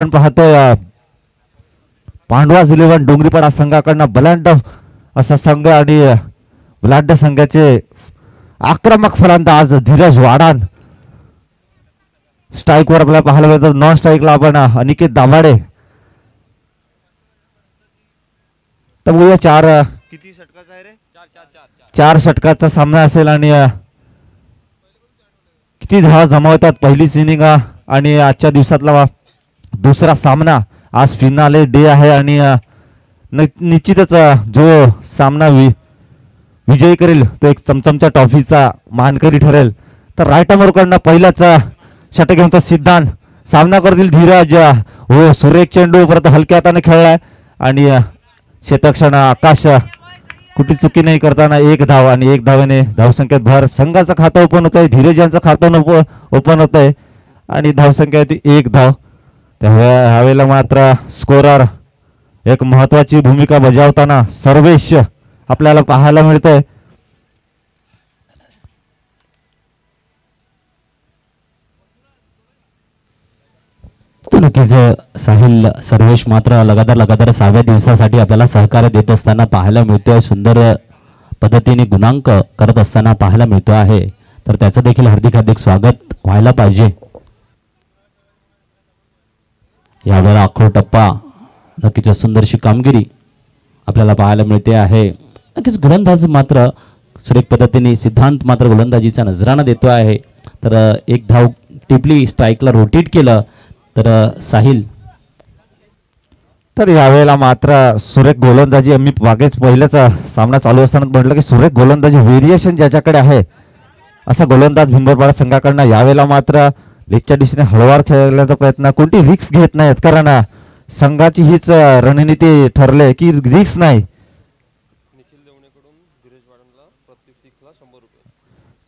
आपण पाहतोय पांडवाज 11 डोंगरीपाडा संघाकडनं बलांड असा संघ आणि बलांड संघाचे आक्रमक फलंदाज धीरज वाडान स्ट्राईकवर आपल्याला पाहायला मिळतं. नॉन स्ट्राईकला आपण अनिकेत दाभाडे. तर बघूया किती षटकाचा आहे रे? चार षटकाचा सामना असेल आणि किती धावा जमावतात पहिलीच इनिंग आणि आजच्या दिवसातला दुसरा सामना. आज फिनाले डे आहे आणि निश्चितच जो सामना विजयी करेल तो एक चमचमच्या ट्रॉफीचा मानकरी ठरेल. तर राईट कडनं पहिलाच षटक घेऊन सिद्धांत सामना करतील धीरज. हो, सुरेख चेंडू परत हलक्या हाताने खेळलाय आणि क्षेत्ररक्षण आकाश कुठली चुकी नाही करताना एक धाव आणि एक धावेने धावसंख्येत भर. संघाचं खातं ओपन होत आहे, धीरज यांचं खातं ओपन होत आहे आणि धावसंख्या ती एक धाव. ह्यावेळेला मात्र स्कोरर एक महत्वाची भूमिका बजावताना सर्वेश आपल्याला पाहायला मिळतोय. नक्कीच साहिल सर्वेश मात्र लगातार 6व्या दिवसासाठी आपल्याला सहकार्य देत असताना पाहायला मिळतोय. सुंदर पद्धतीने गुणांक करत असताना पाहायला मिळतो आहे. तर त्याचं देखील हार्दिक स्वागत व्हायला पाहिजे. यावेळेला आखो टप्पा नक्कीच सुंदरशी कामगिरी आपल्याला पाहायला मिळते आहे. नक्कीच गोलंदाज मात्र सुरेख पद्धतीने सिद्धांत मात्र गोलंदाजीचा नजराणा देतो आहे. तर एक धाव टिपली, स्ट्राईकला रोटेट केलं तर साहिल. तर यावेळेला मात्र सुरेख गोलंदाजी आम्ही मागेच पहिल्याच सामना चालू असताना म्हटलं की सुरेख गोलंदाजी व्हेरिएशन ज्याच्याकडे आहे असा गोलंदाज भिंबरपाडा संघाकडनं यावेळेला मात्र लेगच्या दिशेने हळूवार खेळण्याचा प्रयत्न, कोणती रिक्स घेत नाहीत कारण संघाची हीच रणनीती ठरले की रिक्स नाही.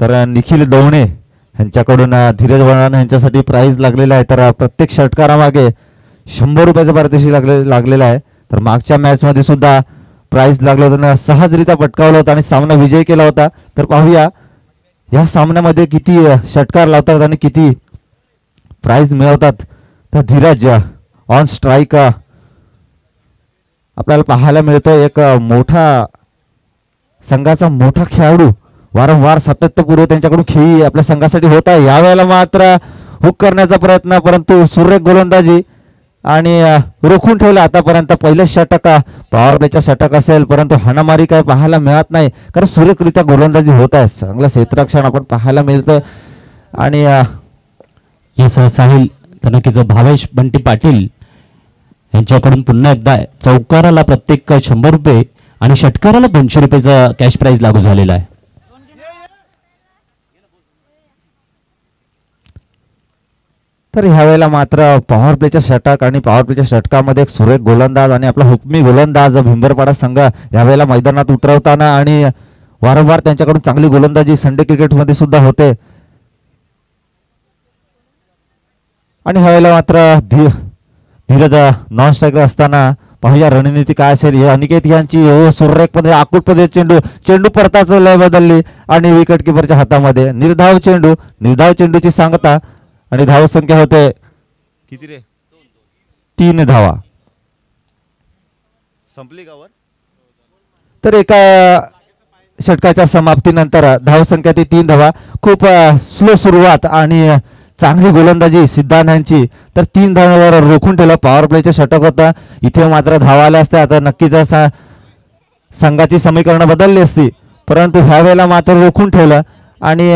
तर निखिल दवणे यांच्याकडून धीरज वाडान यांच्यासाठी प्राइज लागलेला आहे. तर प्रत्येक षटकारामागे 100 रुपयाचं पारितोषिक लागलेलं आहे. तर मागच्या मॅच मध्ये सुद्धा प्राइज लागलं होतं, सहजरित्या पटकावलं होतं आणि सामना विजय केला होता. तर पाहूया या सामन्यामध्ये किती षटकार लावतात आणि किती प्राइज मिळवतात. तर धीरज ऑन स्ट्राईक आपल्याला पाहायला मिळतो. एक मोठा संघाचा मोठा खेळाडू वारंवार सातत्यपूर्व त्यांच्याकडून खेळी आपल्या संघासाठी होत आहे. यावेळेला मात्र हुक करण्याचा प्रयत्न, परंतु सुरेख गोलंदाजी आणि रोखून ठेवलं. आतापर्यंत पहिलं षटक पॉवर प्लेचा षटक असेल परंतु हाणामारी काय पाहायला मिळत नाही कारण सुरेखरित्या गोलंदाजी होत आहे. चांगलं क्षेत्ररक्षण आपण पाहायला मिळतं आणि यासह साहिल तर नक्कीच भावेश बंटी पाटील यांच्याकडून पुन्हा एकदा चौकाराला प्रत्येक 100 रुपये आणि षटकाराला 200 रुपयाचा कॅश प्राइज लागू झालेला आहे. तर ह्यावेळेला मात्र पॉवर प्लेच्या षटक आणि पॉवर प्लेच्या षटकामध्ये एक सुरेख गोलंदाज आणि आपला हुकमी गोलंदाज भिंबरपाडा संघ यावेळेला मैदानात उतरवताना आणि वारंवार त्यांच्याकडून चांगली गोलंदाजी संडे क्रिकेटमध्ये सुद्धा होते. आणि ह्यावेळेला मात्र धीरज नॉन स्ट्राईकर असताना पाहूया रणनीती काय असेल. हे अनिकेत यांची सुरेख मध्ये आकुट पद्धती चेंडू परताच लय बदलली आणि विकेट किपरच्या हातामध्ये निर्धाव चेंडूची सांगता आणि धाव संख्या होते किती रे? 3 धावा संपली गावर. तर एका षटकाच्या समाप्तीनंतर धाव संख्या ती 3 धावा. खूप स्लो सुरुवात आणि चांगली गोलंदाजी सिद्धांत यांची. तर 3 धावांवर रोखून ठेवलं. पॉवर प्लेचे षटक होतं, इथे मात्र धावा आल्या असत्या तर नक्कीच संघाची समीकरणं बदलली असती, परंतु ह्या वेळेला मात्र रोखून ठेवलं आणि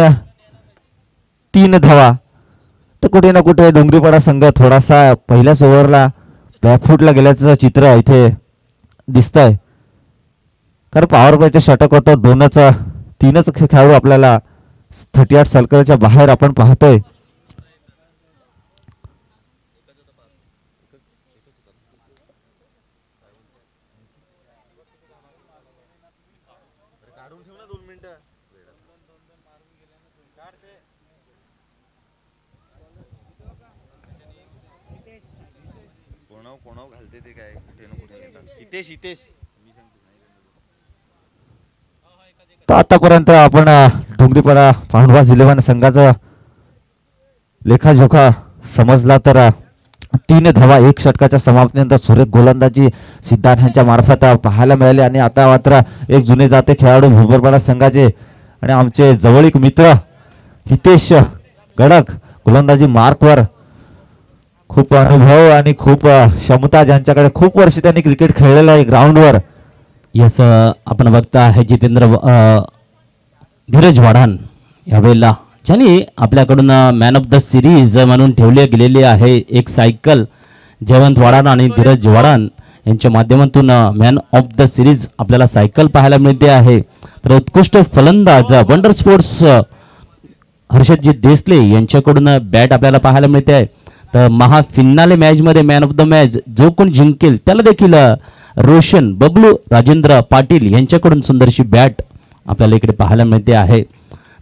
3 धावा. तर कुठे ना कुठे डोंगरीपाडा संघ थोडासा पहिल्याच ओव्हरला बॅकफुटला गेल्याचं चित्र इथे दिसतंय कारण पॉवर प्लेचे षटक होतं. 3च खेळाडू आपल्याला 38 सर्कलच्या बाहेर आपण पाहतोय. तर आतापर्यंत आपण डोंगरीपाडा पांडवाज 11 संघाचा लेखाजोखा समजला. तर 3 धावा 1 षटकाच्या समाप्तीनंतर सुरेख गोलंदाजी सिद्धांत यांच्या मार्फत पाहायला मिळाली. आणि आता मात्र एक जुने जाते खेळाडू भुबरपाडा संघाचे आणि आमचे जवळीक मित्र हितेश गडक गोलंदाजी मार्कवर खूप अनुभव आणि खूप क्षमता, ज्यांच्याकडे खूप वर्ष त्यांनी क्रिकेट खेळलेलं आहे ग्राउंडवर. यस आपण बघता आहे जितेंद्र धीरज वाढान यावेळेला ज्यांनी आपल्याकडून मॅन ऑफ द सिरीज म्हणून ठेवले गेलेले आहे एक सायकल. जयवंत वाढान आणि धीरज वाढान यांच्या माध्यमातून मॅन ऑफ द सिरीज आपल्याला सायकल पाहायला मिळते आहे. तर उत्कृष्ट फलंदाज वंडर स्पोर्ट्स हर्षदजी देसले यांच्याकडून बॅट आपल्याला पाहायला मिळते आहे. तर महाफिनाले मॅचमध्ये मॅन ऑफ द मॅच जो कोण जिंकेल त्याला देखील रोशन बबलू राजेंद्र पाटील यांच्याकडून सुंदरशी बॅट आपल्याला इकडे पाहायला मिळते आहे.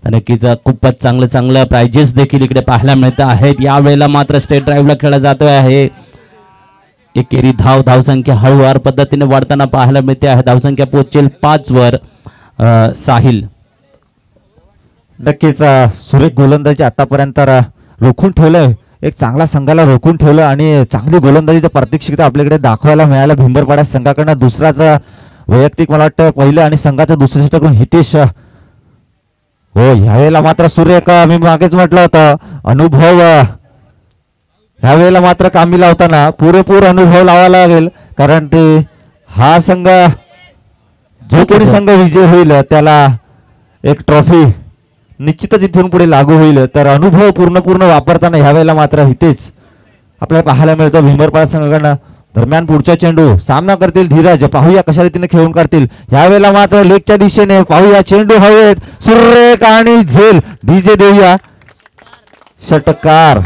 तर नक्कीच खूपच चांगलं प्राइजेस देखील इकडे पाहायला मिळत आहेत. यावेळेला मात्र स्टेट ड्राईव्हला खेळला जातो आहे. एकेरी धावसंख्या हळूवार पद्धतीने वाढताना पाहायला मिळते आहे. धावसंख्या पोहोचेल 5 वर. साहिल नक्कीच सुरेख गोलंदाजी आतापर्यंत रोखून ठेवलंय, एक चांगला संघाला रोखून ठेवलं आणि चांगली गोलंदाजीचं प्रात्यक्षिकता आपल्याकडे दाखवायला मिळालं भिंबरपाडा संघाकडनं. दुसराच वैयक्तिक मला वाटतं पहिलं आणि संघाचं दुसरं षटक हितेश. हो ह्यावेळेला मात्र सुरेख, मी मागेच म्हटलं होतं अनुभव ह्यावेळेला मात्र कामी लावताना पुरेपूर अनुभव लावावा लागेल. कारण ते हा संघ जो कोणी संघ विजय होईल त्याला एक ट्रॉफी निश्चितच इथून पुढे लागू होईल. तर अनुभव पूर्ण वापरताना ह्यावेळेला मात्र हितेच आपल्याला पाहायला मिळतं भिंबरपाडा संघाकडनं. दरम्यान पुढचा चेंडू सामना करतील धीरज, पाहूया कशा रीतीने खेळून काढतील. यावेळेला मात्र लेगच्या दिशेने पाहूया चेंडू हवेत, सुरेख आणि झेल डीजे देऊया षटकार.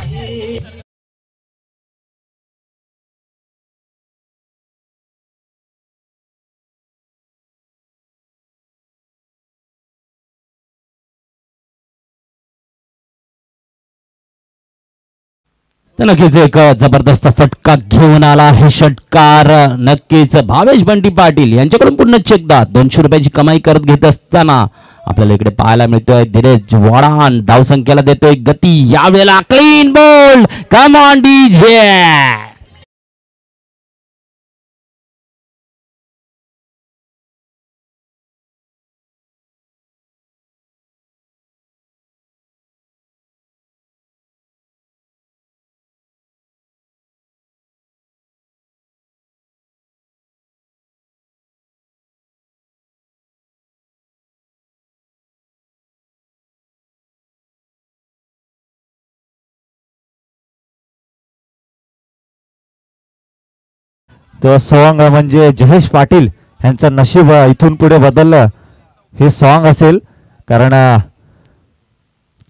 तर नक्कीच एक जबरदस्त फटका घेऊन आला आहे षटकार. नक्कीच भावेश बंटी पाटील यांच्याकडून पुन्हा एकदा 200 रुपयाची कमाई करत घेत असताना आपल्याला इकडे पाहायला मिळतोय धीरज वाढान धावसंख्येला देतोय गती. यावेळेला clean ball, come on DJ. तो सॉंग म्हणजे जयेश पाटील यांचं नशीब इथून पुढे बदललं हे सॉंग असेल. कारण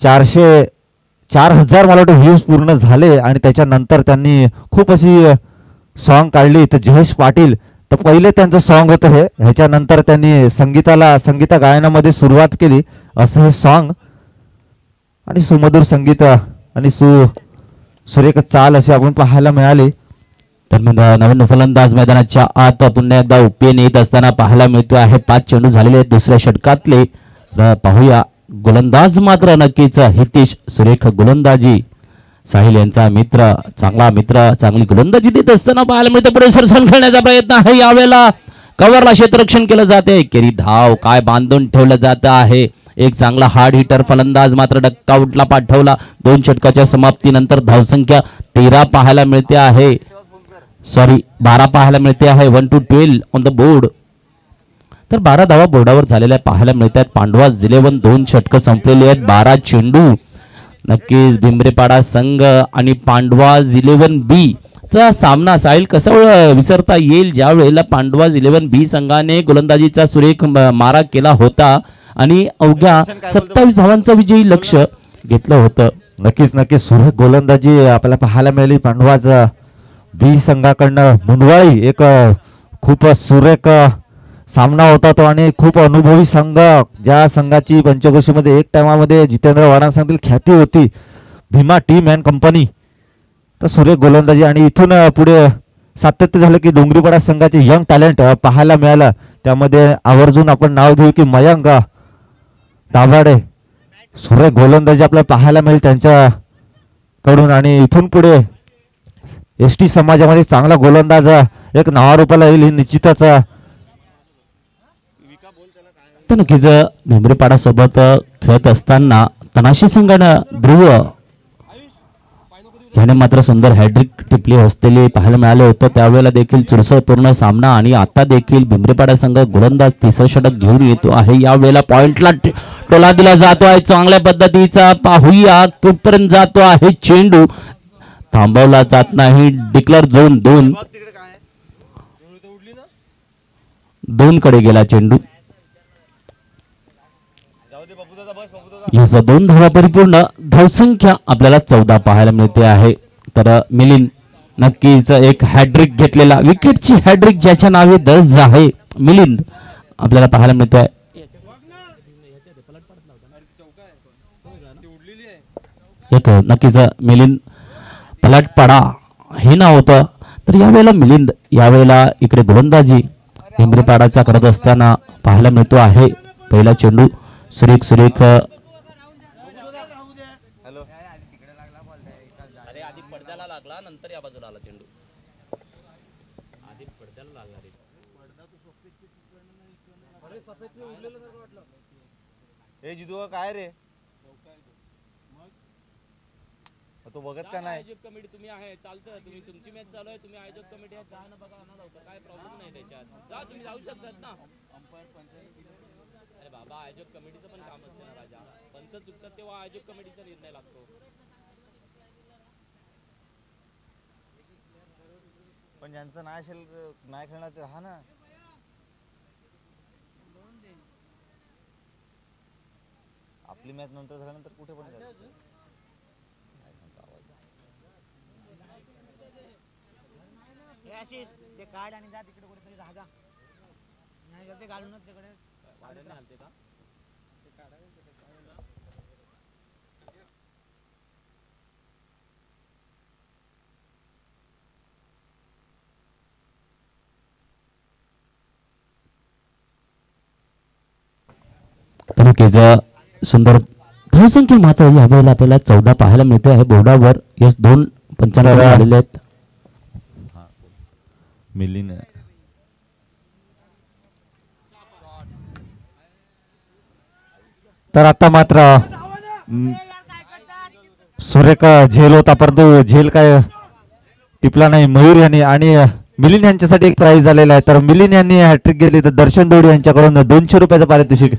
4,000 मला वाटतं व्ह्यूज पूर्ण झाले आणि त्याच्यानंतर त्यांनी खूप अशी सॉंग काढली. तर जयेश पाटील तर पहिले त्यांचं सॉंग होतं हे, ह्याच्यानंतर त्यांनी संगीत गायनामध्ये सुरुवात केली असं हे सॉंग. आणि सुमधुर संगीत आणि सुरेख चाल असे आपण पाहायला मिळाले. तर मग नवीन फलंदाज मैदानाच्या आत पुन्हा एकदा उपेन येत असताना पाहायला मिळतो आहे. 5 चेंडू झालेले आहेत दुसऱ्या षटकातले. पाहूया गोलंदाज मात्र नक्कीच हितेश सुरेख गोलंदाजी. साहिल यांचा मित्र, चांगला मित्र चांगली गोलंदाजी देत असताना पाहायला मिळतं. पुढे सरसन खेळण्याचा प्रयत्न आहे. यावेळेला कव्हरला क्षेत्ररक्षण केलं जाते. केरी धाव काय बांधून ठेवलं जात आहे. एक चांगला हार्ड हिटर फलंदाज मात्र डक्काउटला पाठवला. 2 षटकाच्या समाप्तीनंतर धावसंख्या 13 पाहायला मिळते आहे. 12 पाहायला मिळते आहे. 1 to 12 ऑन द बोर्ड. तर 12 धावा बोर्डावर झालेल्या पाहायला मिळतात. पांडवाज 11 2 षटकं संपलेली आहेत. 12 चेंडू. नक्कीच भिंबरेपाडा संघ आणि पांडवाज 11 बी चा सामना साहिल कसा विसरता येईल, ज्या वेळेला पांडवाज 11 बी संघाने गोलंदाजीचा सुरेख मारा केला होता आणि अवघ्या 27 धावांचं विजयी लक्ष घेतलं होतं. नक्कीच सुरेख गोलंदाजी आपल्याला पाहायला मिळाली पांडवाज बी संघाकडनं. मुंडवाळी एक खूप सुरेख सामना होता तो आणि खूप अनुभवी संघ, ज्या संघाची पंचक्रोशीमध्ये एक टायमामध्ये जितेंद्र वाडा सांगतील ख्याती होती, भीमा टीम अँड कंपनी. तर सुरेख गोलंदाजी आणि इथून पुढे सातत्य झालं की डोंगरीपाडा संघाचे यंग टॅलेंट पाहायला मिळालं. त्यामध्ये आवर्जून आपण नाव घेऊ की मयंक दाभाडे. सुरेख गोलंदाजी आपल्याला पाहायला मिळेल त्यांच्याकडून. आणि इथून पुढे एस टी समाजामध्ये चांगला गोलंदाज एक नावारूपाला येईल हे निश्चितच. तर नक्कीच भिंबरीपाडा सोबत खेळत असताना तनाशी संघानं ध्रुव याने मात्र सुंदर हॅड्रिक टिपली असलेली पाहायला मिळाले होतं. त्यावेळेला देखील चुरसळपूर्ण सामना आणि आता देखील भिंबरीपाडा संघ गोलंदाज तिसरं षटक घेऊन येतो आहे. यावेळेला पॉइंटला टोला दिला जातो आहे चांगल्या पद्धतीचा. पाहूया कुठपर्यंत जातो आहे चेंडू. थांबवला जात नाही. डिक्लेअर झोन 2 कडे गेला चेंडू. याचा 2 धावा परिपूर्ण. धावसंख्या आपल्याला 14 पाहायला मिळते आहे. तर मिलिंद नक्कीच एक हॅड्रिक घेतलेला विकेटची हॅड्रिक ज्याच्या नावे दर्ज आहे मिलिंद आपल्याला पाहायला मिळते आहे. एक नक्कीच मिलिंद पलटपाडा हे नाव होतं. तर यावेळेला मिलिंद यावेळेला इकडे गोलंदाजी भिंबरीपाडाचा करत असताना पाहायला मिळतो आहे. पहिला चेंडू सुरेख नंतर या बाजूला आला चेंडू. आधी पडद्याला लागला रे. ए जिदू काय रे तो बघत का नाही. आयोजक कमिटी तुम्ही आहे चालतं. तुम्ही तुमची मॅच चालू आहे. तुम्ही आयोजक कमिटी आहे. जा ना बघा ना लवकर. काय प्रॉब्लेम नाही त्याच्यात. जा तुम्ही जाऊ शकतात ना. अरे बाबा आयोजक कमिटीचं पण काम असते ना राजा. पंच चुकतात तेव्हा आयोजक कमिटीचा निर्णय लागतो. पण ज्यांचं नाही असेल नाही खेळणार ते राहा ना. आपली मॅच नंतर झाल्यानंतर कुठे पण जायचं. ते कार्ड आणि जा तिकडे कुठेतरी राहा जा. नाही ते घालूनच तिकडे घालते का. सुंदर धावसंख्या मात्र यावेळेला आपल्याला 14 पाहायला मिळते आहे. बोर्डावर यश 2 पंचांवर आलेले आहेत. मिलिंद तर आता मात्र सुरेख झेल होता परंतु झेल काय टिपला नाही मयूर यांनी. आणि मिलिंद यांच्यासाठी एक प्राइज झालेला आहे. तर मिलिंद यांनी हॅट्रिक घेतली तर दर्शन दोडी यांच्याकडून 200 रुपयाचं पारितोषिक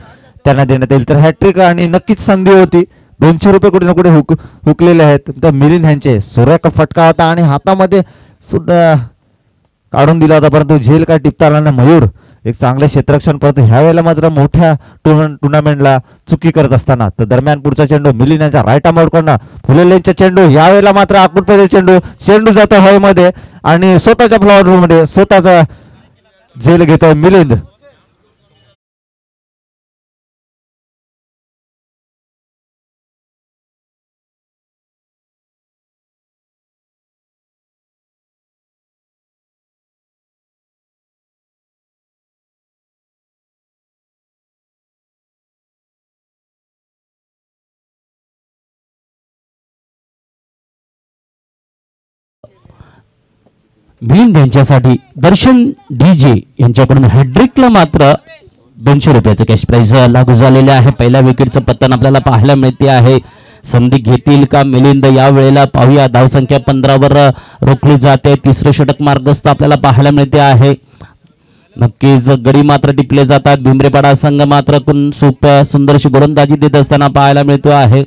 त्यांना देण्यात येईल. तर हॅट्रिक आणि नक्कीच संधी होती. 200 रुपये कुठे ना कुठे हुकलेले आहेत. तर मिलिंद यांचे सुरेख फटका होता आणि हातामध्ये सुद्धा काढून दिला होता परंतु झेल काय टिपता आला ना. मयूर एक चांगले क्षेत्ररक्षण परंतु ह्या वेळेला मात्र मोठ्या टुर्नामेंटला चुकी करत असताना. तर दरम्यान पुढचा चेंडू मिलिंद यांचा राईट आर्मआउटकडनं फुलेलेंचा चेंडू. यावेळेला मात्र आकुटपणे चेंडू जातो हवेमध्ये आणि स्वतःच्या फ्लॉवर मध्ये स्वतःचा झेल घेतोय मिलिंद. मिलिंद यांच्यासाठी दर्शन डीजे यांच्याकडून हॅड्रिकला मात्र 200 रुपयाचं कॅश प्राइज लागू झालेले आहे. पहिल्या विकेटचं पतन आपल्याला पाहायला मिळते आहे. संधी घेतील का मिलिंद या वेळेला पाहूया. धावसंख्या 15 वर रोखली जाते. तिसरं षटक मार्गस्थ आपल्याला पाहायला मिळते आहे. नक्कीच गडी मात्र टिपले जातात. भिंबरीपाडा संघ मात्र सुंदरशी गोलंदाजी देत असताना पाहायला मिळतो आहे.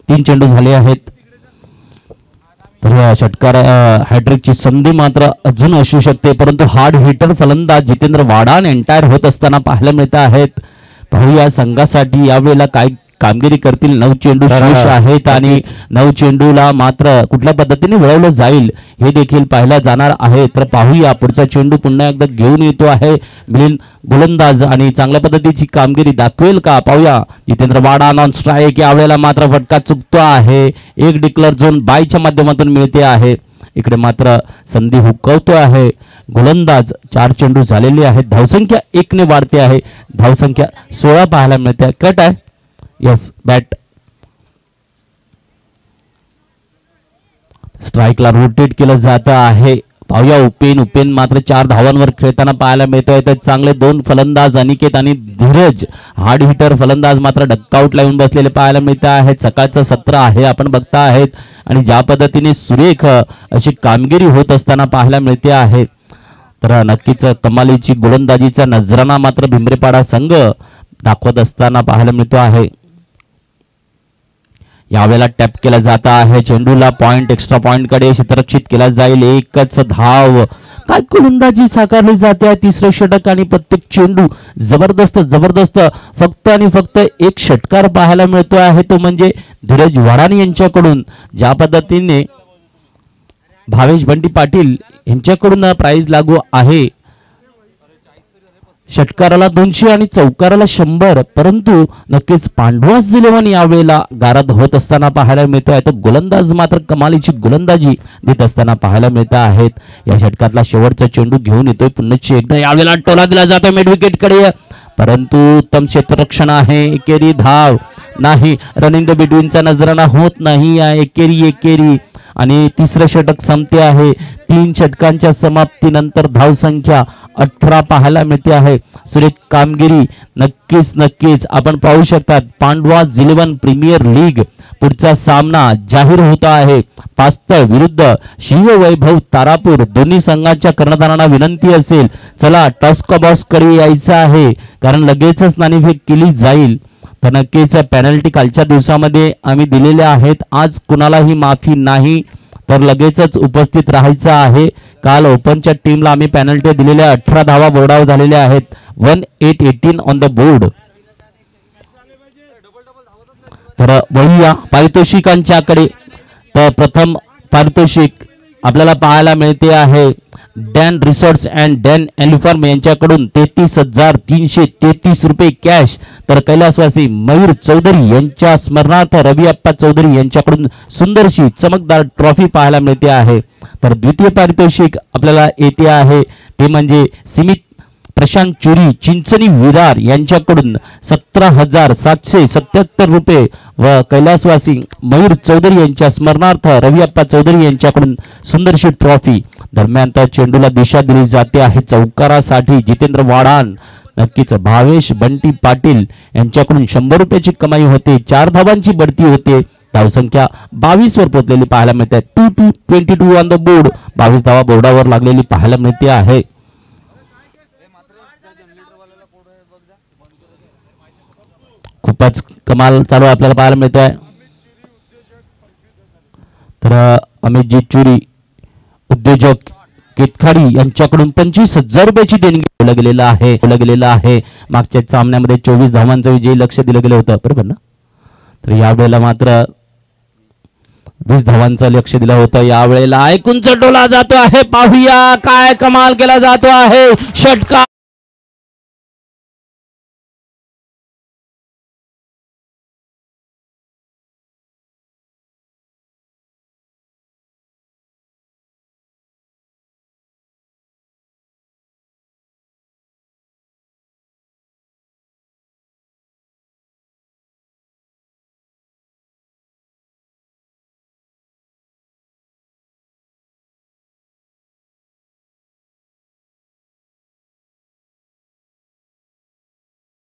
3 चेंडू झाले आहेत. तर या षटकार हॅट्रिकची संधी मात्र अजून असू शकते परंतु हार्ड हिटर फलंदाज जितेंद्र वाडान एंटायर होत असताना पाहायला मिळत आहेत. पाहूया संघासाठी यावेळेला काय कामगिरी करतील. 9 चेंडू शेष आहेत आणि 9 चेंडूला मात्र कुठल्या पद्धतीने वळवलं जाईल हे देखील पाहिलं जाणार आहे. तर पाहूया पुढचा चेंडू पुन्हा एकदा घेऊन येतो आहे मिलिंद गोलंदाज आणि चांगल्या पद्धतीची कामगिरी दाखवेल का पाहूया. जितेंद्र वाडा नॉन स्ट्राईक. यावेळेला मात्र फटका चुकतो आहे. एक डिक्लेअर झोन बायच्या माध्यमातून मिळते आहे. इकडे मात्र संधी हुकवतो आहे गोलंदाज. 4 चेंडू झालेले आहेत. धावसंख्या 1 ने वाढते आहे. धावसंख्या 16 पाहायला मिळते. कट आहे. Yes bat. स्ट्राईकला रोटेट केलं जात आहे. पाहूया उपेन मात्र 4 धावांवर खेळताना पाहायला मिळतोय. तर चांगले 2 फलंदाज अनिकेत आणि धीरज हार्ड हिटर फलंदाज मात्र डक्काउटला येऊन बसलेले पाहायला मिळत आहेत. सकाळचं सत्र आहे आपण बघता आहेत आणि ज्या पद्धतीने सुरेख अशी कामगिरी होत असताना पाहायला मिळते आहे. तर नक्कीच कमालीची गोलंदाजीचा नजराणा मात्र भिंबरेपाडा संघ दाखवत असताना पाहायला मिळतो आहे. यावेळेला टॅप केला जात आहे. चेंडूला पॉइंट एक्स्ट्रा पॉइंट कडे क्षेत्ररक्षित केला जाईल. एकच धाव. काय गोलंदाजी साकारली जाते. तिसरं षटक आणि प्रत्येक चेंडू जबरदस्त जबरदस्त. फक्त आणि फक्त एक षटकार पाहायला मिळतो आहे तो म्हणजे धीरज वाडानी यांच्याकडून. ज्या पद्धतीने भावेश बंटी पाटील यांच्याकडून प्राइज लागू आहे. षटकाराला 200 आणि चौकाराला 100. परंतु नक्कीच पांडवास इलेव्हन यावेळेला गारद होत असताना पाहायला मिळतो आहे. तर गोलंदाज मात्र कमालीची गोलंदाजी देत असताना पाहायला मिळत आहेत. या षटकातला शेवटचा चेंडू घेऊन येतोय पुन्हा एकदा. यावेळेला टोला दिला जातो मिड विकेट कडे. परंतु उत्तम क्षेत्ररक्षण आहे. एकेरी धाव नाही. रनिंग द बिटवीनचा नजराणा होत नाही. एकेरी आणि तिसरं षटक संपते आहे. 3 षटकांच्या समाप्तीनंतर धावसंख्या 18 पाहायला मिळते आहे. सुरेख कामगिरी नक्कीच आपण पाहू शकतात. पांडवास इलेव्हन प्रीमियर लीग पुढचा सामना जाहीर होता आहे. पास्तळ विरुद्ध शिववैभव तारापूर. दोन्ही संघांच्या कर्णधारांना विनंती असेल चला टॉस्क बॉक्स कडे यायचं आहे कारण लगेचच नाणेफेक केली जाईल. तर नक्कीच पेनल्टी कालच्या दिवसामध्ये आम्ही दिलेल्या आहेत. आज कुणालाही माफी नाही तर लगेचच उपस्थित राहायचं आहे. काल ओपनच्या टीमला आम्ही पेनल्टी दिलेल्या 18 धावा बोर्डावर झालेल्या आहेत. 18 ऑन द बोर्ड. तर वळूया पारितोषिकांच्याकडे. तर प्रथम पारितोषिक आपल्याला पाहायला मिळते आहे डॅन रिसॉर्ट्स अँड डॅन एलिफॉर्म यांच्याकडून 33,333 रुपये कॅश. तर कैलासवासी मयूर चौधरी यांच्या स्मरणार्थ रवी अप्पा चौधरी यांच्याकडून सुंदरशी चमकदार ट्रॉफी पाहायला मिळते आहे. तर द्वितीय पारितोषिक आपल्याला येते आहे ते म्हणजे सिमित प्रशांत चुरी चिंचणी विरार यांच्याकडून 17,777 रुपये व कैलासवासी मयूर चौधरी यांच्या स्मरणार्थ रवी अप्पा चौधरी यांच्याकडून सुंदरशी ट्रॉफी. दरम्यान तर चेंडूला दिशा दिली जाते आहे चौकारासाठी जितेंद्र वाडान. नक्कीच भावेश बंटी पाटील यांच्याकडून 100 रुपयाची कमाई होते. 4 धावांची बढती होते. धावसंख्या 22 वर पोहोचलेली पाहायला मिळते. 22 ऑन द बोर्ड. 22 धावा बोर्डावर लागलेली पाहायला मिळते आहे. खूपच कमाल चालू आपल्याला पाहायला मिळत आहे. तर अमितजी चुरी उद्योजक केतखाडी यांच्याकडून 25,000 रुपयाची देणगी गेलेलं आहे. मागच्या सामन्यामध्ये 24 धावांचं विजयी लक्ष दिलं गेलं होतं बरोबर ना. तर यावेळेला मात्र 20 धावांचं लक्ष दिलं होतं. यावेळेला ऐकून चटोला जातो आहे. पाहूया काय कमाल केला जातो आहे. षटकार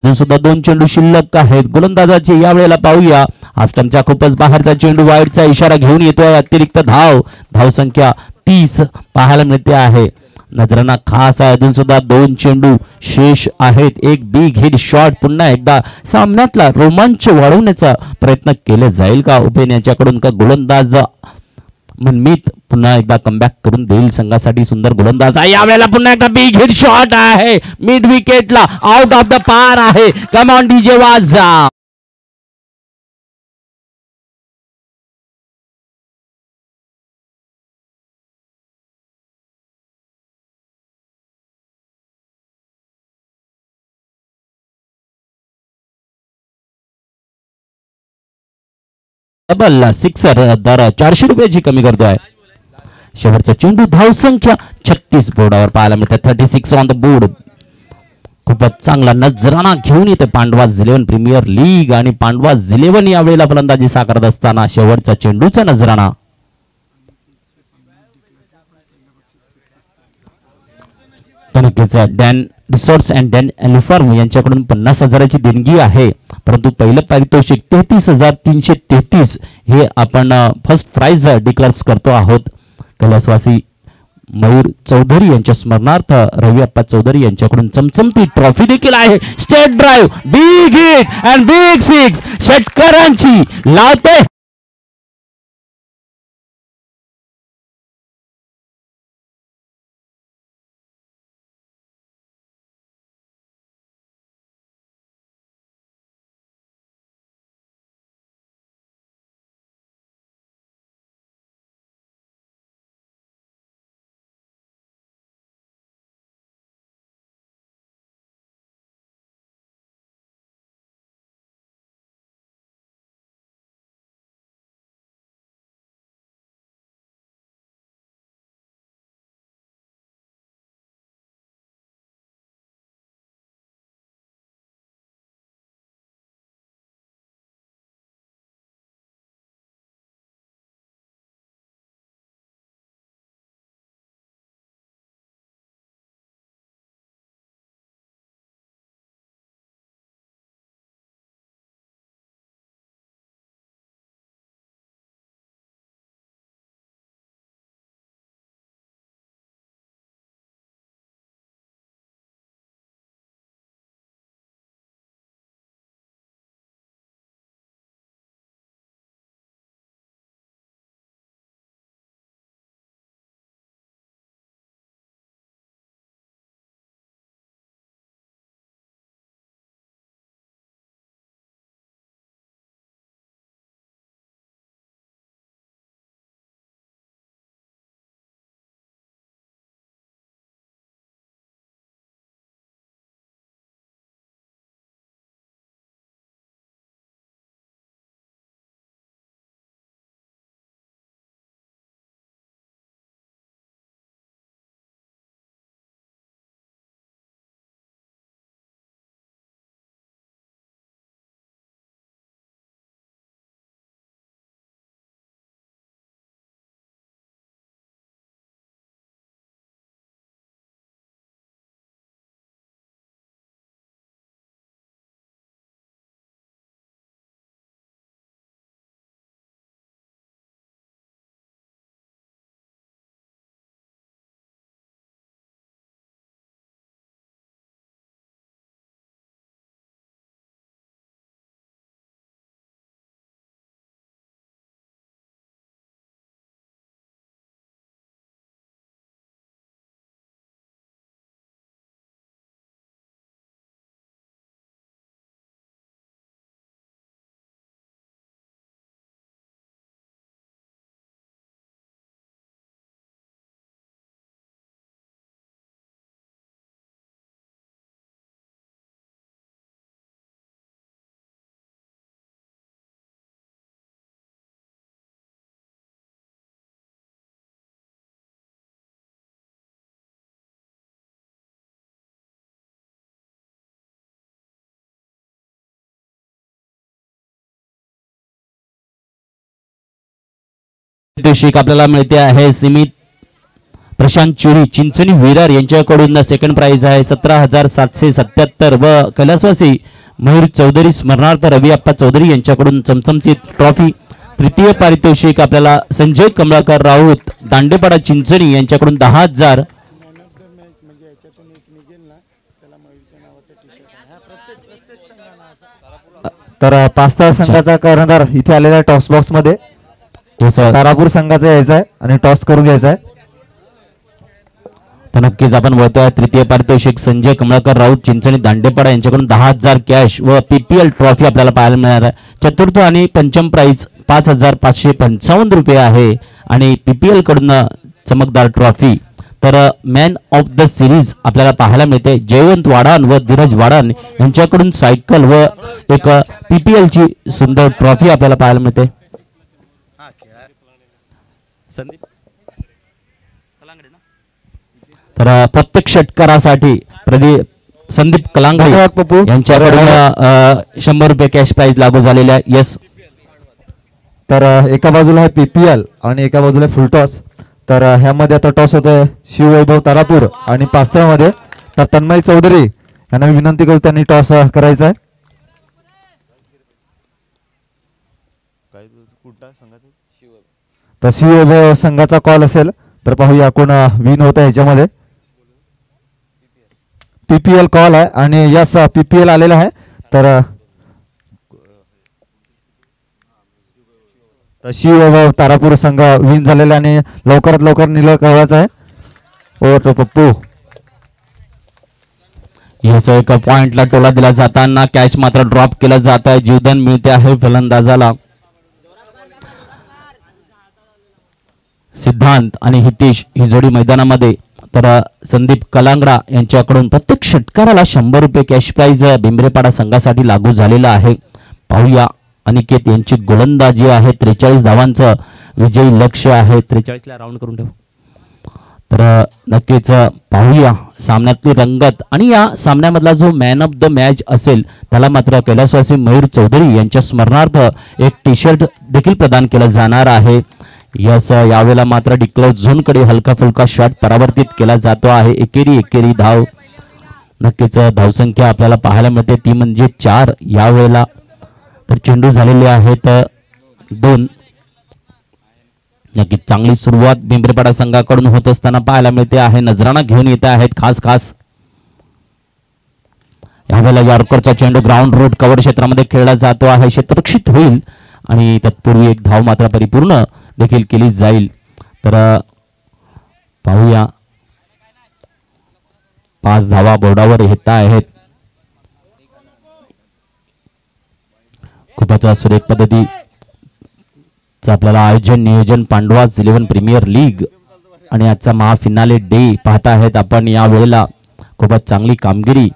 सुद्धा 2 चेंडू शिल्लक आहेत गोलंदाजाचे. यावेळेला पाहूया हाफस्टंपच्या खूपच बाहेरचा चेंडू वाईडचा इशारा घेऊन येतोय. अतिरिक्त धावसंख्या 30 पाहायला मिळते आहे. नजराना खास आहे. अजून सुद्धा 2 चेंडू शेष आहेत. एक बिग हिट शॉट. पुन्हा एकदा सामन्यातला रोमांच वाढवण्याचा प्रयत्न केला जाईल का उपेन यांच्याकडून का गोलंदाज मनमीत पुन्हा एकदा कमबॅक करून देईल संघासाठी. सुंदर गोलंदाज आहे. यावेळेला पुन्हा एकदा बिग हिट शॉट आहे. मिड विकेटला आउट ऑफ द पार आहे. कम ऑन डीजे वाजा. डबल सिक्सर दर 400 रुपयाची कमी करतोय. शेवटचा चेंडू धावसंख्या 36 बोर्डावर पाहायला मिळते. 36 ऑन द बोर्ड. खूपच चांगला नजराणा घेऊन येते पांडवास इलेव्हन प्रीमियर लीग आणि पांडवास इलेव्हन यावेळेला फलंदाजी साकारत असताना शेवटचा चेंडूचा नजराणा. नक्कीच डॅन रिसॉर्ट्स अँड डॅन एलिफार्म यांच्याकडून 50,000ची देणगी आहे, परंतु पहिलं पारितोषिक 33,333 हे आपण फर्स्ट प्राइज डिक्लेअर करतो आहोत. कैलासवासी मयूर चौधरी यांच्या स्मरणार्थ रवी अप्पा चौधरी यांच्याकडून चमचमती ट्रॉफी देखील आहे. Straight drive, big hit and big six षटकारांची लावते. पारितोषिक आपल्याला मिळते आहे सीमित प्रशांत चुरी चिंचणी विरार यांच्याकडून सेकंड प्राइज आहे 17,777 व कैलासवासी मयूर चौधरी स्मरणार्थ रवी अप्पा चौधरी यांच्याकडून चमचमची ट्रॉफी. तृतीय पारितोषिक आपल्याला संजय कमळाकर राऊत दांडेपाडा चिंचणी यांच्याकडून 10,000. तर पास्ता संघाचा कर्णधार इथे आलेला टॉस बॉक्स मध्ये तारापूर संघाचा यायचा आहे आणि टॉस करून घ्यायचा आहे. तर नक्कीच आपण बोलतोय तृतीय पारितोषिक संजय कमळाकर राऊत चिंचणी दांडेपाडा यांच्याकडून 10,000 कॅश व पीपीएल ट्रॉफी आपल्याला पाहायला मिळणार आहे. चतुर्थ आणि पंचम प्राइज 5,555 रुपये आहे आणि पीपीएल कडून चमकदार ट्रॉफी. तर मॅन ऑफ द सिरीज आपल्याला पाहायला मिळते जयवंत वाडान व धीरज वाडान यांच्याकडून सायकल व एक पीपीएल ची सुंदर ट्रॉफी आपल्याला पाहायला मिळते. तर प्रत्येक षटकारासाठी संदीप कलांगळे यांच्याकडून 100 रुपये कॅश प्राइज लागू झालेल्या. यस, तर एका बाजूला आहे पीपीएल आणि एका बाजूला फुल टॉस. तर ह्यामध्ये आता टॉस होतोय शिववैभव तारापूर आणि पास्तळमध्ये तर तन्मय चौधरी यांना मी विनंती करू त्यांनी टॉस करायचा आहे. काय कुठला संघात शिव तर शिव संघाचा कॉल असेल तर पाहूया कोण विन होत आहे ह्याच्यामध्ये. पीपीएल कॉल आहे आणि यस पीपीएल आलेला आहे. तर शिव तारापूर संघ विन झालेला आणि लवकरात लवकर निल कळवायचा आहे. Over to Pappu. याचा एका पॉइंटला टोला दिला जाताना कॅच मात्र ड्रॉप केला जात आहे. जीवदान मिळते आहे फलंदाजाला. सिद्धांत आणि हितेश ही जोडी मैदानामध्ये. तर संदीप कलांगडा यांच्याकडून प्रत्येक षटकाराला 100 रुपये कॅश प्राइज भिंबरेपाडा संघासाठी लागू झालेला आहे. पाहूया अनिकेत यांची गोलंदाजी आहे. 43 धावांचं विजयी लक्ष्य आहे. 43 ला राऊंड करून ठेव. तर नक्कीच पाहूया सामन्यातली रंगत आणि या सामन्यामधला जो मॅन ऑफ द मॅच असेल त्याला मात्र कैलासवासी मयूर चौधरी यांच्या स्मरणार्थ एक टी शर्ट देखील प्रदान केलं जाणार आहे. यस यावेळेला मात्र डिक्लोज झोनकडे हलका फुलका शॉट परावर्तित केला जातो आहे. एकेरी धाव. नक्कीच धावसंख्या आपल्याला पाहायला मिळते ती म्हणजे 4 यावेळेला. तर चेंडू झालेले आहेत 2. नक्कीच चांगली सुरुवात भिंबरेपाडा संघाकडून होत असताना पाहायला मिळते आहे. नजराणा घेऊन येत आहेत खास यावेळेला यॉर्करचा चेंडू ग्राउंड रूट कव्हर क्षेत्रामध्ये खेळला जातो आहे. क्षेत्ररक्षित होईल आणि तत्पूर्वी एक धाव मात्र परिपूर्ण देखील केली जाईल. तर पाहूया 5 धावा बोर्डावर येत आहेत. खूपच सुरेख पद्धती आपल्याला आयोजन नियोजन पांडवाज 11 प्रीमियर लीग आणि आजचा महाफिनाले डे पाहत आहेत आपण. या वेळेला खूपच चांगली कामगिरी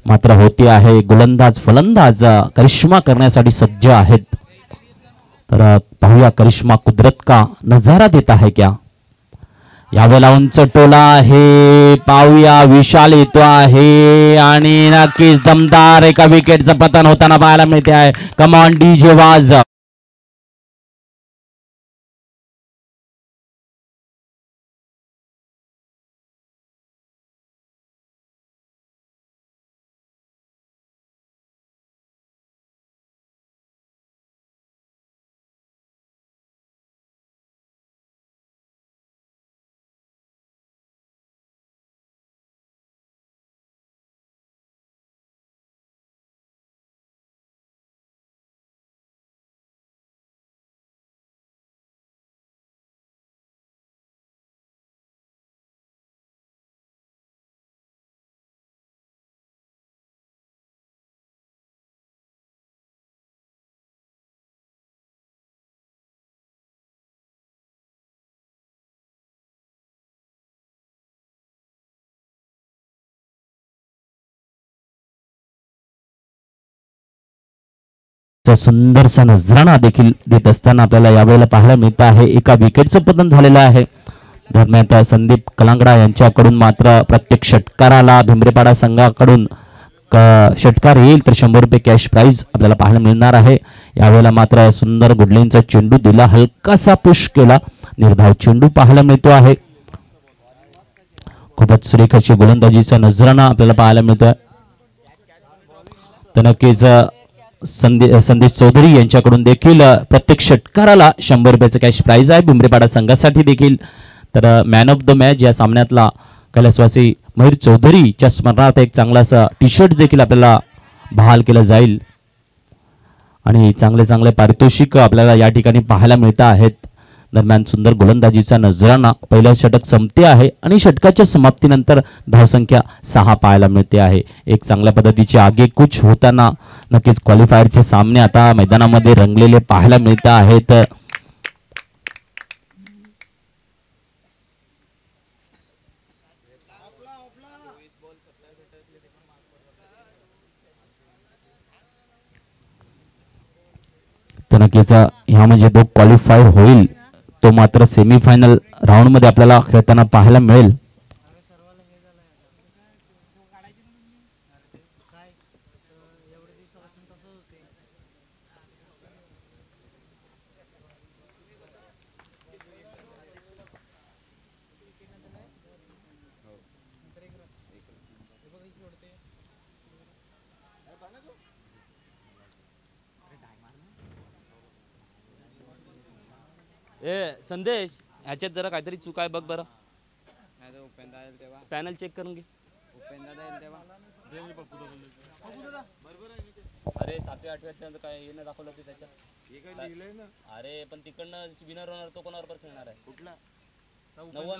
मात्र होती आहे. गोलंदाज फलंदाज करिश्मा करण्यासाठी सज्ज आहेत. तर पाहूया करिश्मा कुदरत का नजारा देता है क्या. यावेळेला उंच टोला आहे. पाहूया विशाल येतो आहे आणि नक्कीच दमदार एका विकेटचं पतन होताना पाहायला मिळते आहे. कमॉन डीजे वाज. सुंदरसा नजराणा देखील देत असताना आपल्याला यावेळेला पाहायला मिळत आहे. एका विकेटचं पतन झालेलं आहे. दरम्यान संदीप कलांगडा यांच्याकडून मात्र प्रत्येक षटकाराला भिंबरेपाडा संघाकडून षटकार येईल तर 100 रुपये कॅश प्राइज आपल्याला पाहायला मिळणार आहे. यावेळेला मात्र सुंदर गुडलेंचा चेंडू दिला. हलकासा पुश केला. निर्धाव चेंडू पाहायला मिळतो आहे. खूपच सुरेख अशी गोलंदाजीचा नजराणा आपल्याला पाहायला मिळतोय. तर नक्कीच संदेश चौधरी यांच्याकडून देखील प्रत्येक षटकाराला 100 रुपयाचं कॅश प्राइज आहे भिंबरेपाडा संघासाठी देखील. तर मॅन ऑफ द मॅच या सामन्यातला कैलासवासी मयूर चौधरीच्या स्मरणार्थ एक चांगलासा टी शर्ट देखील आपल्याला बहाल केलं जाईल आणि चांगले पारितोषिक आपल्याला या ठिकाणी पाहायला मिळत आहेत. दरम्यान सुंदर गोलंदाजीचा नजराणा. पहिलं षटक संपते आहे आणि षटकाच्या समाप्तीनंतर धावसंख्या 6 पाहायला मिळते आहे. एक चांगल्या पद्धतीची आगेकूच होताना नक्कीच क्वालिफायरचे सामने आता मैदानामध्ये रंगलेले पाहायला मिळत आहेत. तर नक्कीच ह्या म्हणजे जो क्वालिफायर होईल तो मात्र सेमीफायनल राऊंड मध्ये आपल्याला खेळताना पाहायला मिळेल. ए संदेश ह्याच्यात जरा काहीतरी चूक आहे बघ बरं. पॅनल चेक करून घे. अरे 7व्या 8व्याच्या काय येणं दाखवलं ते त्याच्यात. अरे पण तिकडनं विनर होणार तो कोणाबरोबर खेळणार आहे? कुठला? 9व्या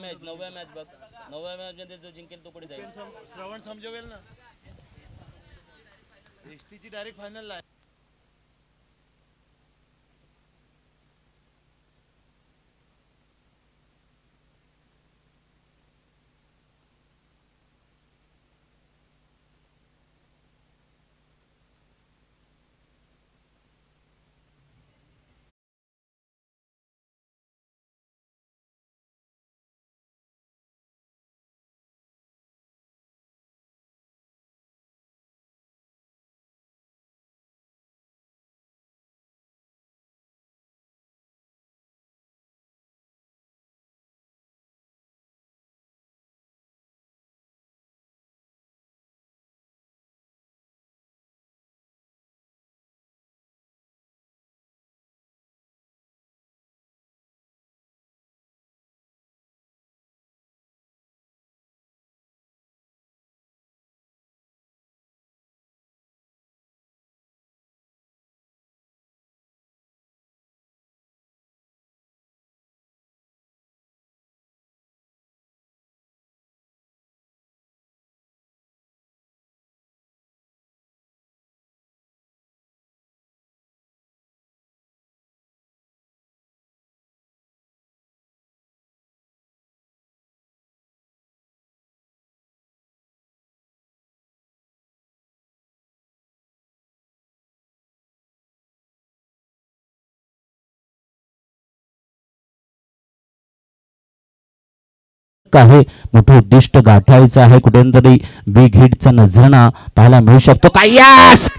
मॅच बघ. 9व्या मॅच मध्ये जो जिंकेल तो पुढे जाईल. श्रवण समजवेल ना. एसटीची डायरेक्ट फायनल आहे. आहे मोठं उद्दिष्ट गाठायचं आहे. कुठेतरी बिग हिटचा नजराणा पाहायला मिळू शकतो. काय यस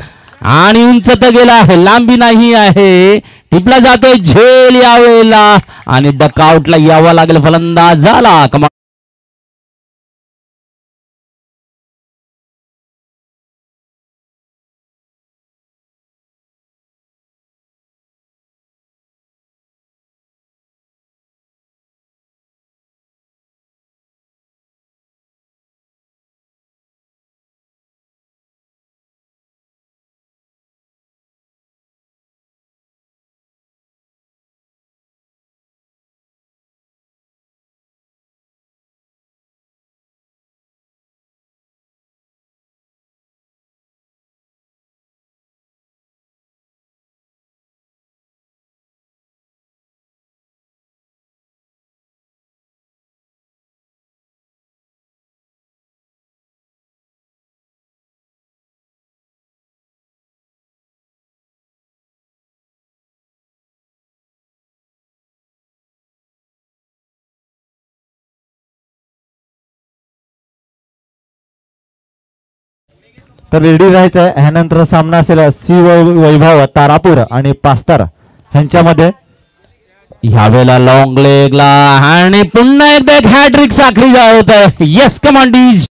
आणि उंच तर गेला आहे, लांबी नाही आहे. टिपला जातोय झेल यावेळेला आणि डकआउटला यावं लागेल फलंदाजाला. तर रेडी राहायचं आहे. ह्यानंतर सामना असेल वैभव तारापूर आणि पास्तर ह्यांच्यामध्ये. ह्यावेळेला लॉंग लेगला आणि पुन्हा एकदा एक हॅट्रिक साखरी होत आहे. येस कमांडीज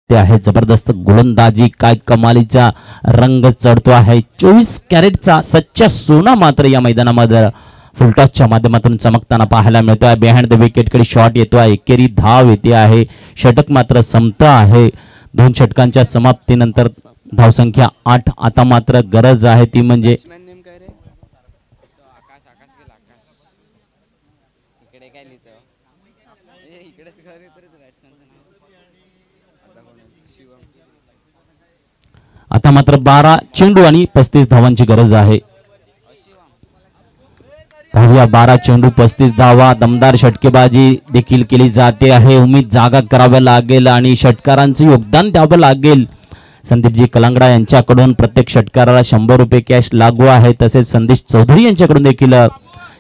ते आहे जबरदस्त गोलंदाजी. काय कमालीचा रंग चढतो आहे. 24 कॅरेटचा सच्चा सोना मात्र या मैदानामध्ये फुलटॉसच्या माध्यमातून चमकताना पाहायला मिळतो आहे. बिहाइंड द विकेट कडे शॉट येतो आहे. एकेरी धाव येते आहे. षटक मात्र संपत आहे. 2 षटकांच्या समाप्तीनंतर धावसंख्या 8. आता मात्र गरज आहे ती म्हणजे इकडे काय लिहितो इकडेच घर येतं बॅट्समॅनचं नाव आता कोण शिवम. आता मात्र 12 चेंडू आणि 35 धावांची गरज आहे. पाहूया 12 चेंडू 35 धावा. दमदार षटकेबाजी देखील केली जाते आहे. उमेद जागा कराव्या लागेल आणि षटकारांचं योगदान द्यावं लागेल. संदीपजी कलांगडा यांच्याकडून प्रत्येक षटकाराला 100 रुपये कॅश लागू आहे. तसेच संदेश चौधरी यांच्याकडून देखील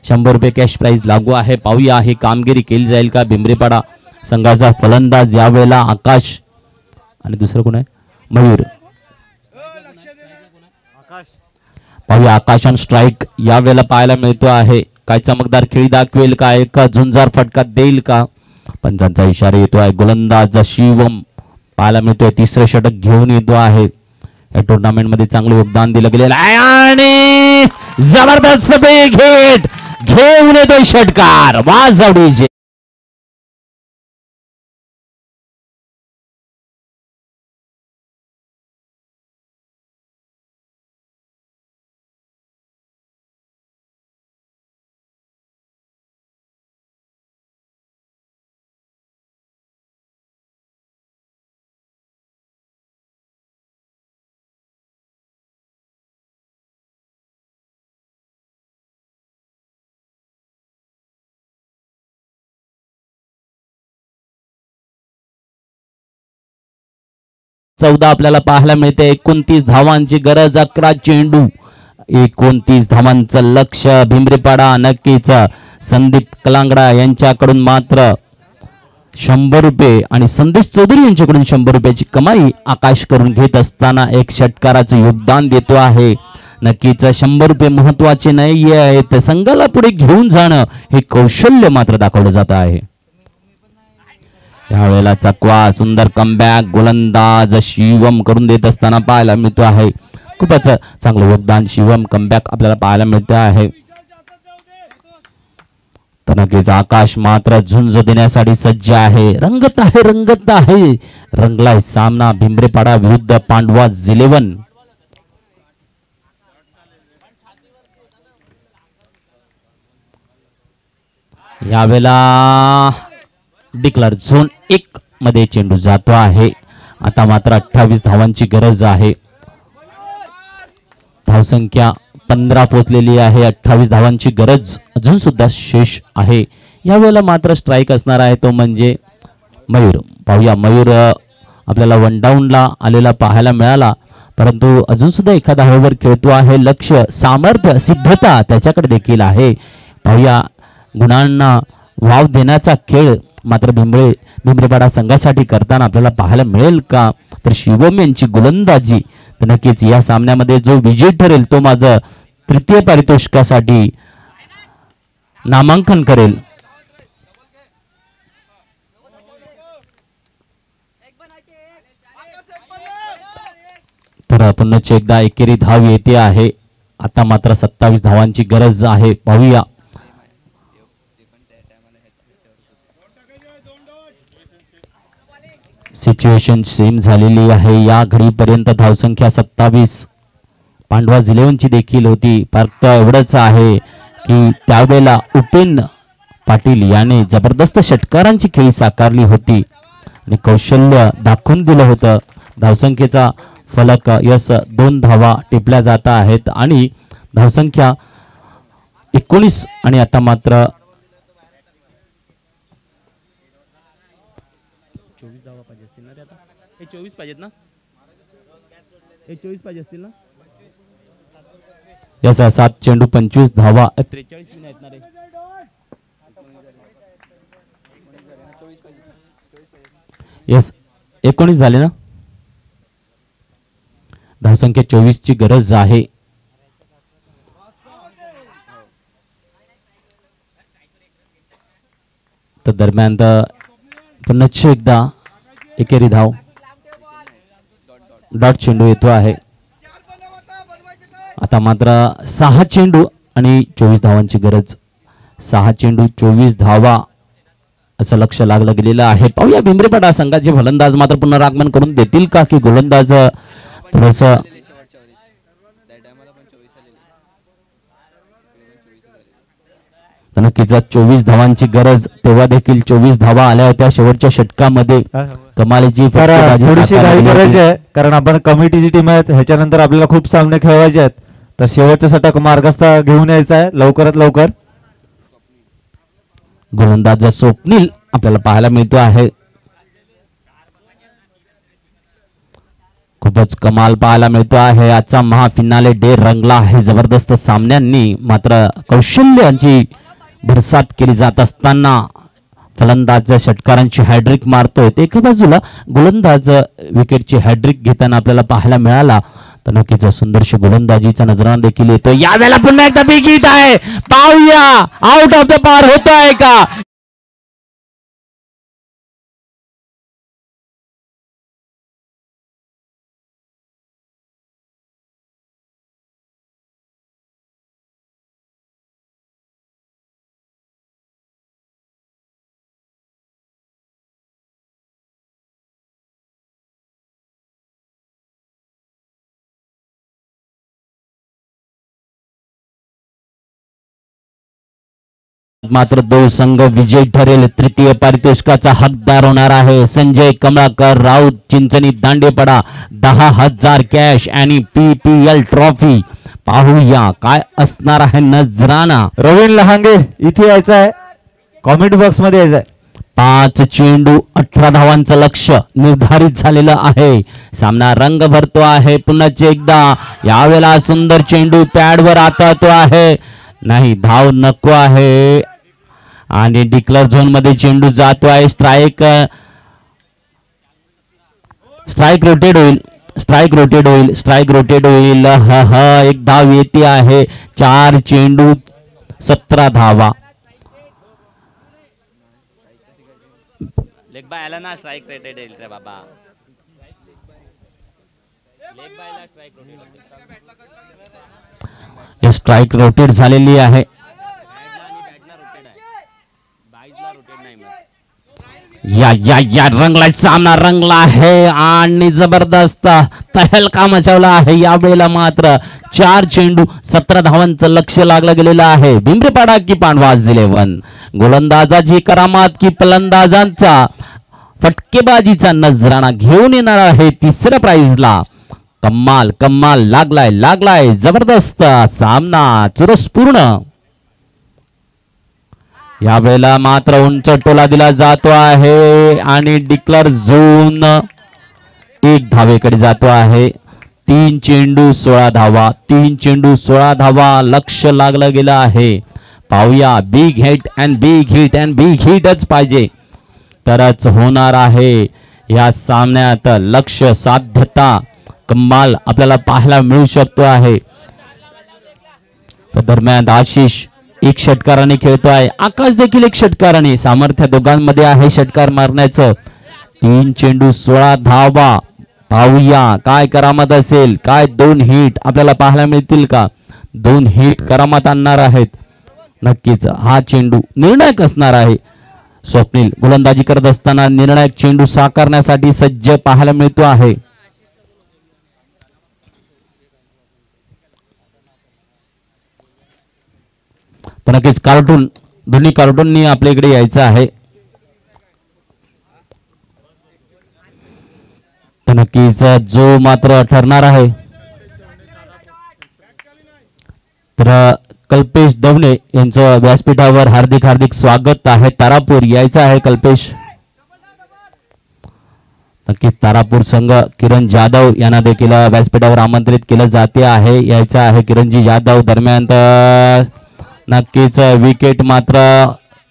100 रुपये कॅश प्राइज लागू आहे. पाहूया ही कामगिरी केली जाईल का. भिंबरीपाडा संघाचा फलंदाज यावेळेला आकाश आणि दुसरं कोण आहे मयूर. पाहूया आकाश ऑन स्ट्राईक यावेळेला पाहायला मिळतो आहे. काय चमकदार खेळी दाखवेल का. एक झुंजार फटका देईल का. पंचांचा इशारा येतो आहे. गोलंदाज शिवम पाहायला मिळतोय. तिसरं षटक घेऊन येतो आहे. या टुर्नामेंट मध्ये चांगलं योगदान दिलं गेलेलं आहे आणि जबरदस्त घेऊन येतोय षटकार. वाजवडीचे चौदा आपल्याला पाहायला मिळते. 29 धावांची गरज. 11 चेंडू 29 धावांचं लक्ष. भिंबरीपाडा नक्कीच संदीप कलांगडा यांच्याकडून मात्र 100 रुपये आणि संदेश चौधरी यांच्याकडून 100 रुपयाची कमाई आकाश करून घेत असताना एक षटकाराचं योगदान देतो आहे. नक्कीच 100 रुपये महत्वाचे नाही आहेत. संघाला पुढे घेऊन जाणं हे कौशल्य मात्र दाखवलं जात आहे. यावेळेला चकवा सुंदर कमबॅक गोलंदाज शिवम करून देत असताना पाहायला मिळतो आहे. खूपच चांगलं योगदान शिवम कमबॅक आपल्याला पाहायला मिळतं आहे. तर नक्कीच आकाश मात्र झुंज देण्यासाठी सज्ज आहे. रंगत आहे रंगलाय सामना भिंबरीपाडा विरुद्ध पांडवाज 11. यावेळेला डिक्लेअर झोन 1 मध्ये चेंडू जातो आहे. आता मात्र 28 धावांची गरज आहे. धावसंख्या 15 पोहोचलेली आहे. 28 धावांची गरज अजून सुद्धा शेष आहे. यावेळेला मात्र स्ट्राईक असणार आहे तो म्हणजे मयूर. पाहूया मयूर आपल्याला 1 डाऊनला आलेला पाहायला मिळाला परंतु अजून सुद्धा एका धावेवर खेळतो आहे. लक्ष सामर्थ्य सिद्धता त्याच्याकडे देखील आहे. पाहूया गुणांना वाव देण्याचा खेळ मात्र भिंबरीपाडा संघासाठी करताना आपल्याला पाहायला मिळेल का. तर शिवम यांची गोलंदाजी तर नक्कीच या सामन्यामध्ये जो विजय ठरेल तो माझं तृतीय पारितोषिकासाठी नामांकन करेल. तर पुन्हा एकदा एकेरी धाव येते आहे. आता मात्र 27 धावांची गरज आहे. पाहूया सिच्युएशन सेम झालेली आहे. या घडीपर्यंत धावसंख्या 27 पांडवाज 11 ची देखील होती. फक्त एवढंच आहे की त्यावेळेला उपेन पाटील याने जबरदस्त षटकारांची खेळी साकारली होती आणि कौशल्य दाखवून दिलं होतं. धावसंख्येचा फलक यस 2 धावा टिपल्या जात आहेत आणि धावसंख्या 19 आणि आता मात्र 24 धावा पाहिजे असतील ना. आता हे 24 पाहिजेत ना. हे 24 पाहिजे असतील ना. याचा 7 चेंडू 25 धावा 43 मिनिट आहेत ना रे. यस 19 झाले ना. धावसंख्या 24 ची गरज आहे. तर दरम्यान पुन्हा एकदा एकेरी धाव डॉट चेंडू येतो आहे. आता मात्र 6 चेंडू आणि 24 धावांची गरज. 6 चेंडू 24 धावा असं लक्ष लागलं गेलेलं आहे. पाहूया भिंबरीपाडा संघाचे फलंदाज मात्र पुनरागमन करून देतील का की गोलंदाज थोडस. नक्कीच 24 धावांची गरज, तेव्हा देखील 24 धावा आल्या होत्या शेवटच्या षटकामध्ये. कमालीची तर फटकेबाजी थोडीशी साकारली घाई होती. करायची आहे, कारण आपण कमिटीची टीम आहेत, ह्याच्यानंतर आपल्याला खूप सामने खेळवायचे आहेत. तर शेवटचं षटक मार्गस्थ घेऊन यायचं आहे लवकरात लवकर. गोलंदाज स्वप्नील आपल्याला पाहायला मिळतो आहे. खूपच कमाल पाहायला मिळतो आहे. आजचा महाफिनाले डे रंगला आहे जबरदस्त सामन्यांनी. मात्र कौशल्यांची भरसात केली जात असताना फलंदाज षटकारांची हॅड्रिक मारतोय. ते एका बाजूला गोलंदाज विकेटची हॅड्रिक घेताना आपल्याला पाहायला मिळाला. तर नक्कीच सुंदरशी गोलंदाजीचा नजराणा देखील येतो. यावेळेला पुन्हा एकदा बिग हिट आहे. पाहूया आउट ऑफ द पार होत आहे का. मात्र दोन संघ विजयी ठरेल. तृतीय पारितोषिकाचा हकदार होणार आहे संजय कमळाकर, राऊत चिंचणी दांडेपडा. 10,000 कॅश आणि PPL ट्रॉफी. पाहूया काय असणार आहे नजराना. रवीन लहांगे इथे यायचं आहे, कॉमेंट बॉक्स मध्ये यायचं आहे. 5 चेंडू 18 धावांचं लक्ष्य निर्धारित झालेलं आहे. सामना रंग भरतो आहे. पुन्हा एकदा यावेळेला सुंदर चेंडू पॅडवर हाताळतो आहे. नाही, धाव नको आहे आणि डिक्लेअर झोन मध्ये चेंडू जातो आहे. स्ट्राईक रोटेट होईल. स्ट्राईक रोटेट होईल. एक धाव येते आहे. 4 चेंडू 17 धावा. लेग बाय आला ना, स्ट्राइक रेटेड येईल रे बाबा. लेग बायला स्ट्राइक रोटेट. स्ट्राईक रोटेट झालेली आहे. या रंगला सामना रंगला आहे आणि जबरदस्त तहलका मचावला आहे. यावेळेला मात्र 4 चेंडू 17 धावांचं लक्ष लागलं गेलेलं आहे. भिंबरेपाडा की पांडवाज 11. गोलंदाजाची करामात की फलंदाजांचा फटकेबाजीचा नजराणा घेऊन येणार आहे तिसऱ्या प्राइजला. कम्माल लागलाय जबरदस्त सामना चुरस पूर्ण. यावेळेला मात्र उंच टोला दिला जातो आहे आणि डिक्लेअर झोन 1 धावेकडे जातो आहे. 3 चेंडू 16 धावा. 3 चेंडू 16 धावा लक्ष लागलं गेलं आहे. पाहूया बिग हिटच पाहिजे तरच होणार आहे या सामन्यात. लक्ष साध्यता कमाल आपल्याला पाहायला मिळू शकतो आहे. दरम्यान आशिष एक षटकाराने खेळतोय. आकाश देखील एक षटकाराने. सामर्थ्य दोघांमध्ये आहे षटकार मारण्याचं. 3 चेंडू 16 धावा. पाहूया काय करामत असेल. काय 2 हिट आपल्याला पाहायला मिळतील का. 2 हिट करामत आणणार आहेत. नक्कीच हा चेंडू निर्णायक असणार आहे. स्वप्नील गोलंदाजी करत असताना निर्णायक चेंडू साकारण्यासाठी सज्ज पाहायला मिळतो आहे. तर नक्कीच दोन्ही कार्टूननी आपल्या इकडे यायचं आहे. तर नक्कीच जो मात्र ठरणार आहे तर कल्पेश दवणे यांचं व्यासपीठावर हार्दिक स्वागत आहे. तारापूर यायचं आहे कल्पेश. नक्कीच तारापूर संघ किरण जाधव यांना देखील व्यासपीठावर आमंत्रित केलं जाते आहे. यायचं आहे किरणजी जाधव. दरम्यान नक्कीच विकेट मात्र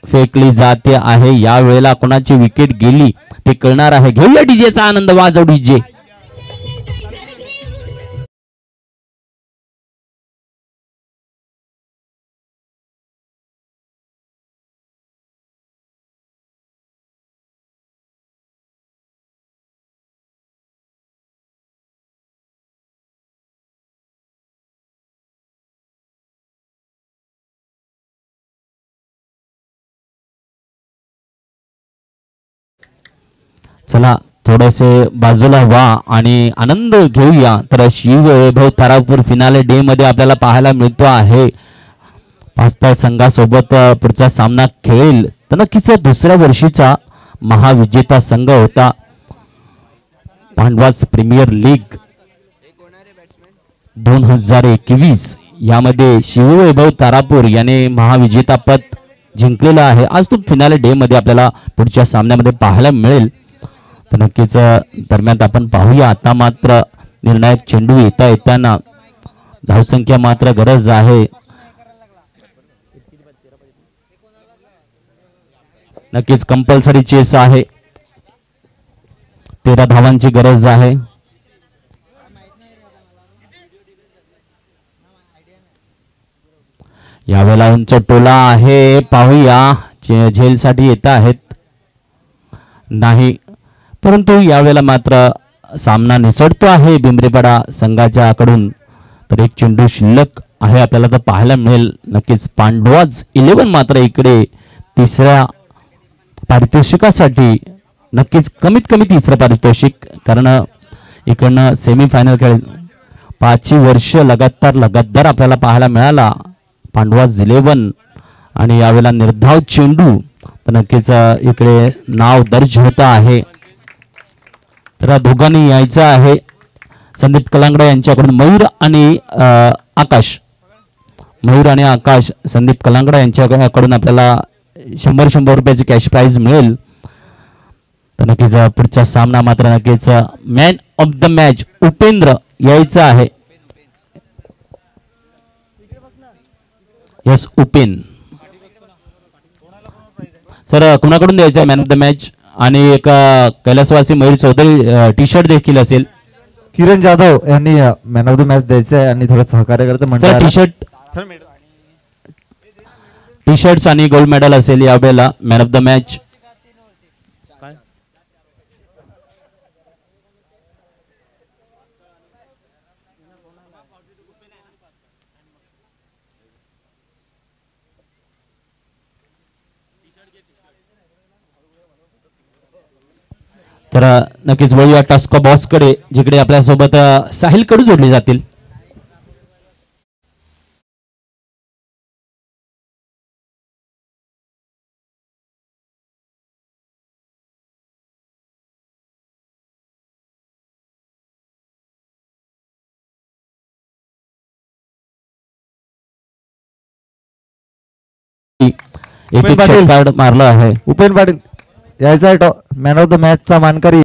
फेकली जाते आहे. या वेळेला कोणाची विकेट गेली ते कळणार आहे. घेऊया डीजेचा आनंद. वाजव डीजे. चला थोडेसे बाजूला व्हा आणि आनंद घेऊया. तर शिव वैभव तारापूर फिनाले डे मध्ये आपल्याला पाहायला मिळतो आहे. पाचताळ संघासोबत पुढचा सामना खेळेल तर नक्कीच दुसऱ्या वर्षीचा महाविजेता संघ होता पांडवाज प्रीमियर लीग 2021 यामध्ये शिववैभव तारापूर याने महाविजेतापद जिंकलेलं आहे. आज तो फिनाले डे मध्ये आपल्याला पुढच्या सामन्यामध्ये पाहायला मिळेल. तर नक्कीच दरम्यान आपण पाहूया. आता मात्र निर्णायक चेंडू येताना धावसंख्या मात्र गरज आहे. नक्कीच कंपल्सरी चेस आहे. 13 धावांची गरज आहे. यावेळेला उंच टोला आहे. पाहूया झेलसाठी येत आहेत नाही, परंतु यावेळेला मात्र सामना निसटतो आहे बिंबरेपाडा संघाच्याकडून. तर एक चेंडू शिल्लक आहे आपल्याला तर पाहायला मिळेल. नक्कीच पांडवाज 11 मात्र इकडे तिसऱ्या पारितोषिकासाठी नक्कीच कमीत कमी तिसरं पारितोषिक, कारण इकडनं सेमीफायनल खेळ 5 वर्ष लगातार आपल्याला पाहायला मिळाला पांडवाज 11 आणि यावेळेला निर्धाव चेंडू. तर नक्कीच इकडे नाव दर्ज होत आहे. तर दोघांनी यायचं आहे. संदीप कलांगडे यांच्याकडून मयूर आणि आकाश संदीप कलांगडे यांच्याकडून आपल्याला 100 रुपयाची कॅश प्राइज मिळेल. तर नक्कीच पुढचा सामना मात्र नक्कीच man of the match Upendra यायचं आहे. यस उपेन सर कुणाकडून द्यायचं आहे मॅन ऑफ द मॅच? आणि एक कैलासवासी मयूर चौधरी टी शर्ट देखील असेल. किरण जाधव यांनी मॅन ऑफ द मॅच द्यायचं आहे आणि थोडं सहकार्य करतं म्हणजे टी शर्ट्स आणि गोल्ड मेडल असेल यावेळेला मॅन ऑफ द मॅच. तर नक्कीच वळूया टास्को बॉस कडे, जिकडे आपल्यासोबत साहिल कडू जोडले जातील. एक कार्ड मारलं आहे. उपेन पाटील यायचा आहे मॅन ऑफ द मॅचचा मानकरी.